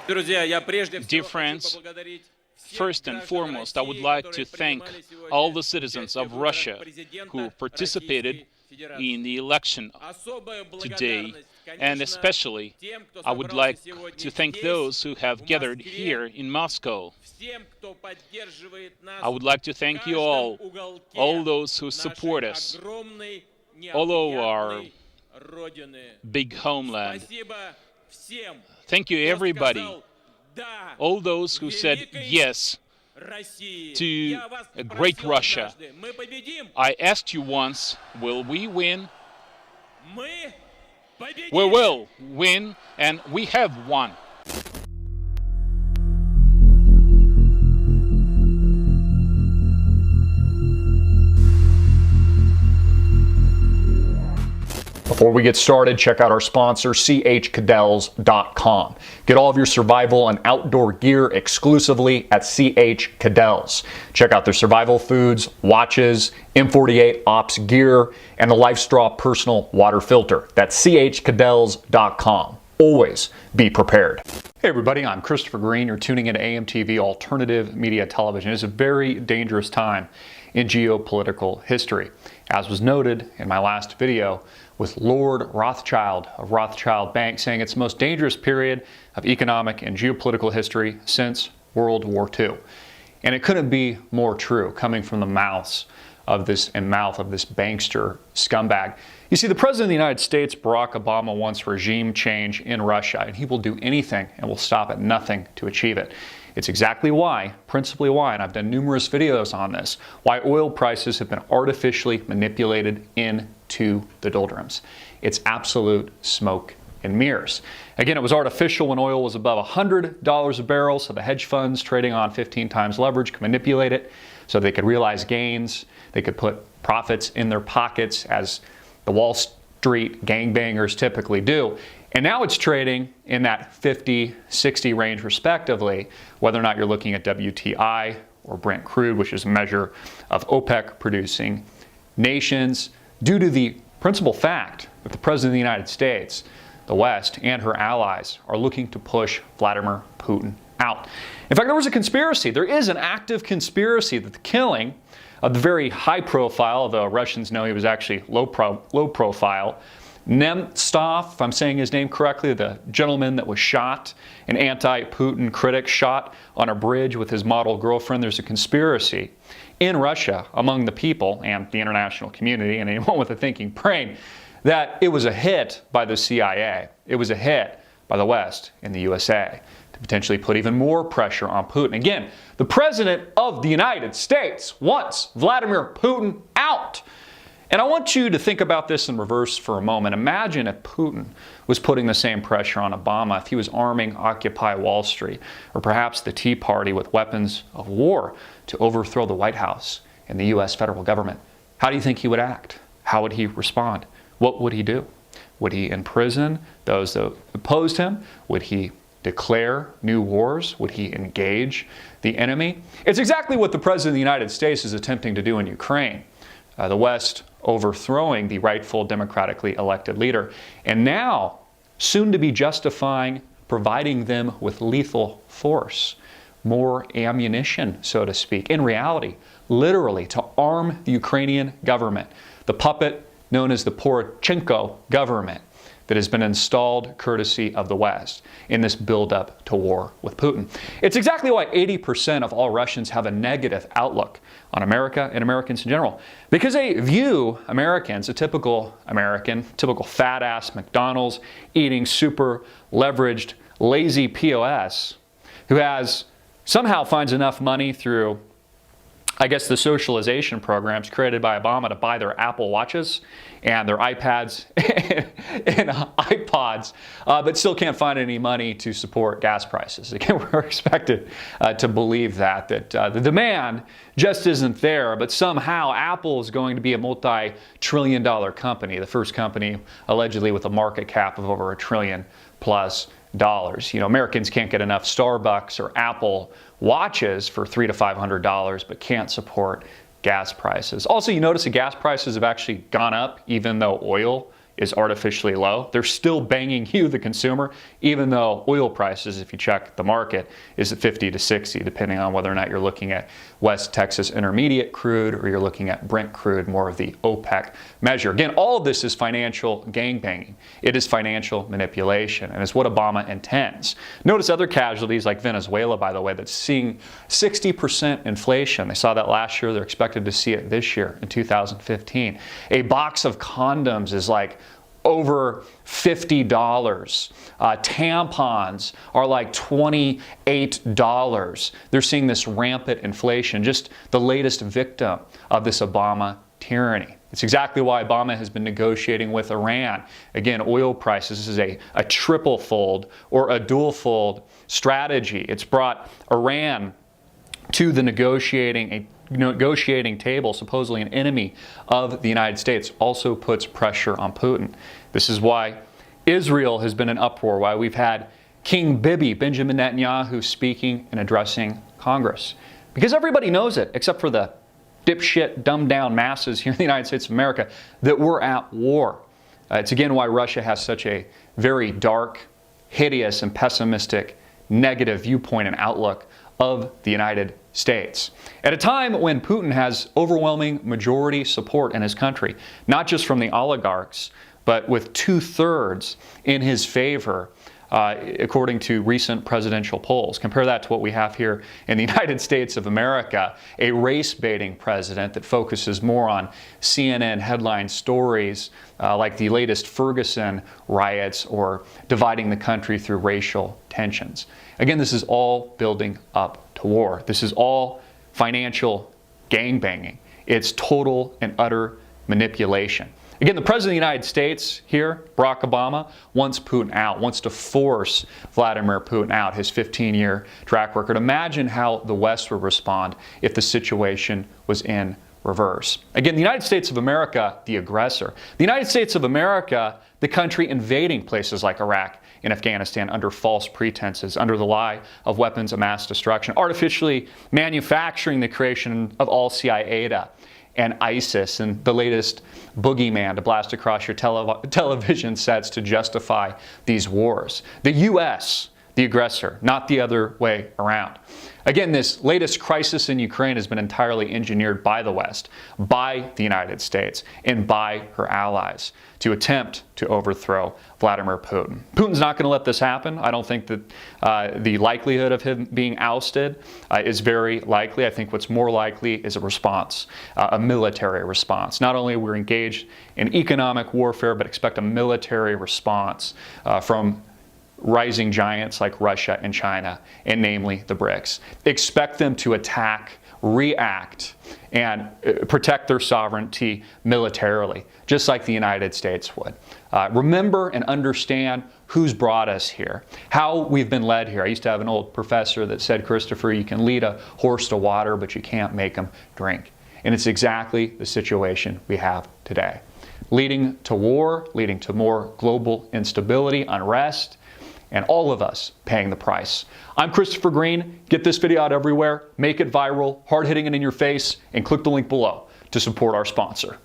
Dear friends, first and foremost, I would like to thank all the citizens of Russia who participated in the election today, and especially I would like to thank those who have gathered here in Moscow. I would like to thank you all those who support us, all over our big homeland. Thank you, everybody, all those who said yes to a great Russia. I asked you once, will we win? We will win, and we have won. Before we get started, check out our sponsor, chcadells.com. Get all of your survival and outdoor gear exclusively at CH Cadells. Check out their survival foods, watches, M48 Ops gear, and the LifeStraw personal water filter. That's chcadells.com. Always be prepared. Hey everybody, I'm Christopher Green. You're tuning into AMTV Alternative Media Television. It's a very dangerous time in geopolitical history. As was noted in my last video, with Lord Rothschild of Rothschild Bank saying it's the most dangerous period of economic and geopolitical history since World War II. And it couldn't be more true coming from the mouth of this bankster scumbag. You see, the President of the United States, Barack Obama, wants regime change in Russia, and he will do anything and will stop at nothing to achieve it. It's exactly why, principally why, and I've done numerous videos on this, why oil prices have been artificially manipulated into the doldrums. It's absolute smoke and mirrors. Again, it was artificial when oil was above $100 a barrel, so the hedge funds trading on 15 times leverage could manipulate it so they could realize gains, they could put profits in their pockets as the Wall Street gangbangers typically do. And now it's trading in that 50, 60 range respectively, whether or not you're looking at WTI or Brent crude, which is a measure of OPEC producing nations, due to the principal fact that the President of the United States, the West, and her allies are looking to push Vladimir Putin out. In fact, there was a conspiracy. There is an active conspiracy that the killing of the very high profile, although Russians know he was actually low profile, Nemtsov, if I'm saying his name correctly, the gentleman that was shot, an anti-Putin critic shot on a bridge with his model girlfriend. There's a conspiracy in Russia among the people and the international community and anyone with a thinking brain that it was a hit by the CIA. It was a hit by the West and the USA to potentially put even more pressure on Putin. Again, the President of the United States wants Vladimir Putin out. And I want you to think about this in reverse for a moment. Imagine if Putin was putting the same pressure on Obama, if he was arming Occupy Wall Street, or perhaps the Tea Party with weapons of war to overthrow the White House and the U.S. federal government. How do you think he would act? How would he respond? What would he do? Would he imprison those that opposed him? Would he declare new wars? Would he engage the enemy? It's exactly what the President of the United States is attempting to do in Ukraine. The West overthrowing the rightful democratically elected leader, and now soon to be justifying providing them with lethal force, more ammunition, so to speak, in reality, literally to arm the Ukrainian government, the puppet known as the Poroshenko government that has been installed courtesy of the West in this build-up to war with Putin. It's exactly why 80% of all Russians have a negative outlook on America and Americans in general. Because they view Americans, a typical American, typical fat-ass McDonald's, eating super leveraged, lazy POS, who somehow finds enough money through, I guess, the socialization programs created by Obama to buy their Apple Watches and their iPads and iPods, but still can't find any money to support gas prices. Again, we're expected to believe that the demand just isn't there, but somehow Apple is going to be a multi-trillion-dollar company, the first company allegedly with a market cap of over $1 trillion plus. You know, Americans can't get enough Starbucks or Apple watches for $300 to $500, but can't support gas prices. Also, you notice the gas prices have actually gone up even though oil is artificially low. They're still banging you, the consumer, even though oil prices, if you check the market, is at 50 to 60, depending on whether or not you're looking at West Texas Intermediate crude or you're looking at Brent crude, more of the OPEC measure. Again, all of this is financial gangbanging. It is financial manipulation, and it's what Obama intends. Notice other casualties like Venezuela, by the way, that's seeing 60% inflation. They saw that last year. They're expected to see it this year in 2015. A box of condoms is like over $50. Tampons are like $28. They're seeing this rampant inflation, just the latest victim of this Obama tyranny. It's exactly why Obama has been negotiating with Iran. Again, oil prices, this is a triple-fold or a dual-fold strategy. It's brought Iran to the negotiating table, supposedly an enemy of the United States, also puts pressure on Putin. This is why Israel has been in uproar, why we've had King Bibi, Benjamin Netanyahu, speaking and addressing Congress. Because everybody knows it, except for the dipshit, dumbed-down masses here in the United States of America, that we're at war. It's again why Russia has such a very dark, hideous, and pessimistic, negative viewpoint and outlook of the United States. At a time when Putin has overwhelming majority support in his country, not just from the oligarchs, but with 2/3 in his favor, according to recent presidential polls. Compare that to what we have here in the United States of America, a race-baiting president that focuses more on CNN headline stories like the latest Ferguson riots or dividing the country through racial tensions. Again, this is all building up to war. This is all financial gangbanging. It's total and utter manipulation. Again, the President of the United States here, Barack Obama, wants Putin out, wants to force Vladimir Putin out, his 15-year track record. Imagine how the West would respond if the situation was in reverse. Again, the United States of America, the aggressor. The United States of America, the country invading places like Iraq and Afghanistan under false pretenses, under the lie of weapons of mass destruction, artificially manufacturing the creation of Al-Qaeda and ISIS and the latest boogeyman to blast across your television sets to justify these wars. The U.S., the aggressor, not the other way around. Again, this latest crisis in Ukraine has been entirely engineered by the West, by the United States, and by her allies to attempt to overthrow Vladimir Putin. Putin's not going to let this happen. I don't think that the likelihood of him being ousted is very likely. I think what's more likely is a response, a military response. Not only we're engaged in economic warfare, but expect a military response from rising giants like Russia and China, and namely the BRICS. Expect them to attack, react, and protect their sovereignty militarily, just like the United States would. Remember and understand who's brought us here, how we've been led here. I used to have an old professor that said, Christopher, you can lead a horse to water, but you can't make him drink. And it's exactly the situation we have today. Leading to war, leading to more global instability, unrest, and all of us paying the price. I'm Christopher Green. Get this video out everywhere, make it viral, hard-hitting it in your face, and click the link below to support our sponsor.